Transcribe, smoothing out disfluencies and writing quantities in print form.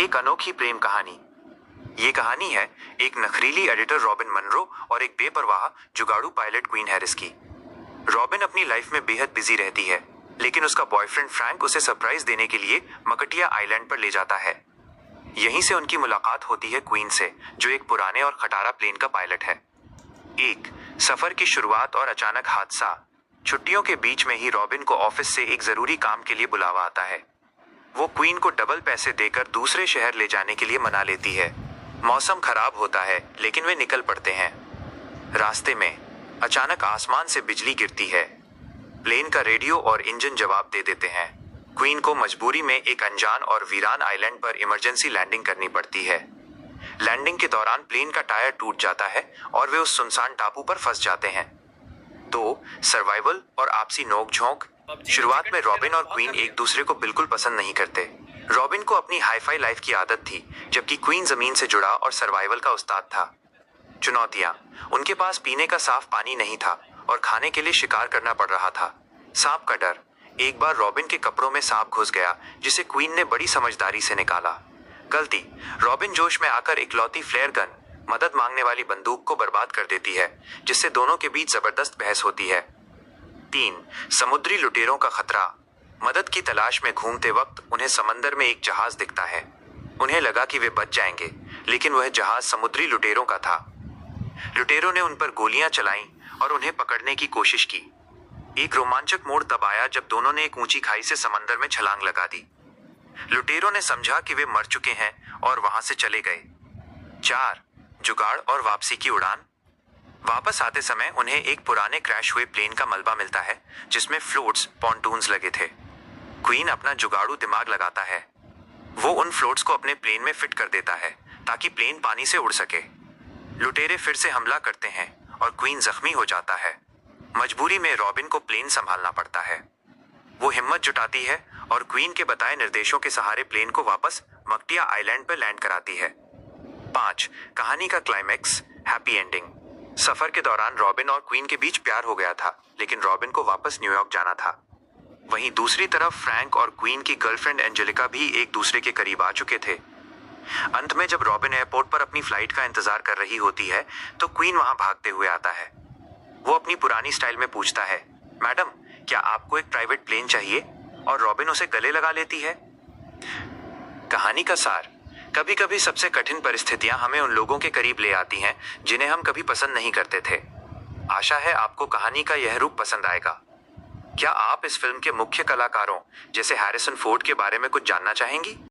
एक अनोखी प्रेम कहानी। ये कहानी है एक नखरीली एडिटर रॉबिन मनरो और एक बेपरवाह जुगाड़ू पायलट क्वीन हैरिस की। रॉबिन अपनी लाइफ में बेहद बिजी रहती है, लेकिन उसका बॉयफ्रेंड फ्रैंक उसे सरप्राइज देने के लिए मकटिया आइलैंड पर ले जाता है। यहीं से उनकी मुलाकात होती है क्वीन से, जो एक पुराने और खटारा प्लेन का पायलट है। एक सफर की शुरुआत और अचानक हादसा। छुट्टियों के बीच में ही रॉबिन को ऑफिस से एक जरूरी काम के लिए बुलावा आता है। वो क्वीन को डबल पैसे देकर दूसरे शहर ले जाने के लिए मना लेती है। मौसम खराब होता है, लेकिन वे निकल पड़ते हैं। रास्ते में अचानक आसमान से बिजली गिरती है। प्लेन का रेडियो और इंजन जवाब दे देते हैं। क्वीन को मजबूरी में एक अनजान और वीरान आइलैंड पर इमरजेंसी लैंडिंग करनी पड़ती है। लैंडिंग के दौरान प्लेन का टायर टूट जाता है और वे उस सुनसान टापू पर फंस जाते हैं। तो सर्वाइवल और आपसी नोक-झोंक। शुरुआत में रॉबिन और क्वीन एक दूसरे को बिल्कुल पसंद नहीं करते। रॉबिन को अपनी हाई-फाई लाइफ की आदत थी, जबकि क्वीन जमीन से जुड़ा और सर्वाइवल का उस्ताद था। चुनौतियां। उनके पास पीने का साफ पानी नहीं था और खाने के लिए शिकार करना पड़ रहा था। सांप का डर। एक बार रॉबिन के कपड़ों में सांप घुस गया, जिसे क्वीन ने बड़ी समझदारी से निकाला। गलती। रॉबिन जोश में आकर इकलौती फ्लेयर गन, मदद मांगने वाली बंदूक को बर्बाद कर देती है, जिससे दोनों के बीच जबरदस्त बहस होती है। 3. समुद्री लुटेरों का खतरा। मदद की तलाश में घूमते वक्त उन्हें समंदर में एक जहाज दिखता है। उन्हें लगा कि वे बच जाएंगे, लेकिन वह जहाज समुद्री लुटेरों का था। लुटेरों ने उन पर गोलियां चलाईं और उन्हें पकड़ने की कोशिश की। एक रोमांचक मोड़ तब आया जब दोनों ने एक ऊंची खाई से समंदर में छलांग लगा दी। लुटेरों ने समझा कि वे मर चुके हैं और वहां से चले गए। 4. जुगाड़ और वापसी की उड़ान। वापस आते समय उन्हें एक पुराने क्रैश हुए प्लेन का मलबा मिलता है, जिसमें फ्लोट्स, पॉन्टून्स लगे थे। क्वीन अपना जुगाड़ू दिमाग लगाता है। वो उन फ्लोट्स को अपने प्लेन में फिट कर देता है ताकि प्लेन पानी से उड़ सके। लुटेरे फिर से हमला करते हैं और क्वीन जख्मी हो जाता है। मजबूरी में रॉबिन को प्लेन संभालना पड़ता है। वो हिम्मत जुटाती है और क्वीन के बताए निर्देशों के सहारे प्लेन को वापस मकटिया आइलैंड पर लैंड कराती है। 5. कहानी का क्लाइमैक्स, हैप्पी एंडिंग। सफर के दौरान रॉबिन और क्वीन के बीच प्यार हो गया था, लेकिन रॉबिन को वापस न्यूयॉर्क जाना था। वहीं दूसरी तरफ फ्रैंक और क्वीन की गर्लफ्रेंड एंजेलिका भी एक दूसरे के करीब आ चुके थे। अंत में जब रॉबिन एयरपोर्ट पर अपनी फ्लाइट का इंतजार कर रही होती है, तो क्वीन वहां भागते हुए आता है। वो अपनी पुरानी स्टाइल में पूछता है, मैडम, क्या आपको एक प्राइवेट प्लेन चाहिए? और रॉबिन उसे गले लगा लेती है। कहानी का सार। कभी कभी सबसे कठिन परिस्थितियां हमें उन लोगों के करीब ले आती हैं जिन्हें हम कभी पसंद नहीं करते थे। आशा है आपको कहानी का यह रूप पसंद आएगा। क्या आप इस फिल्म के मुख्य कलाकारों जैसे हैरिसन फोर्ड के बारे में कुछ जानना चाहेंगी?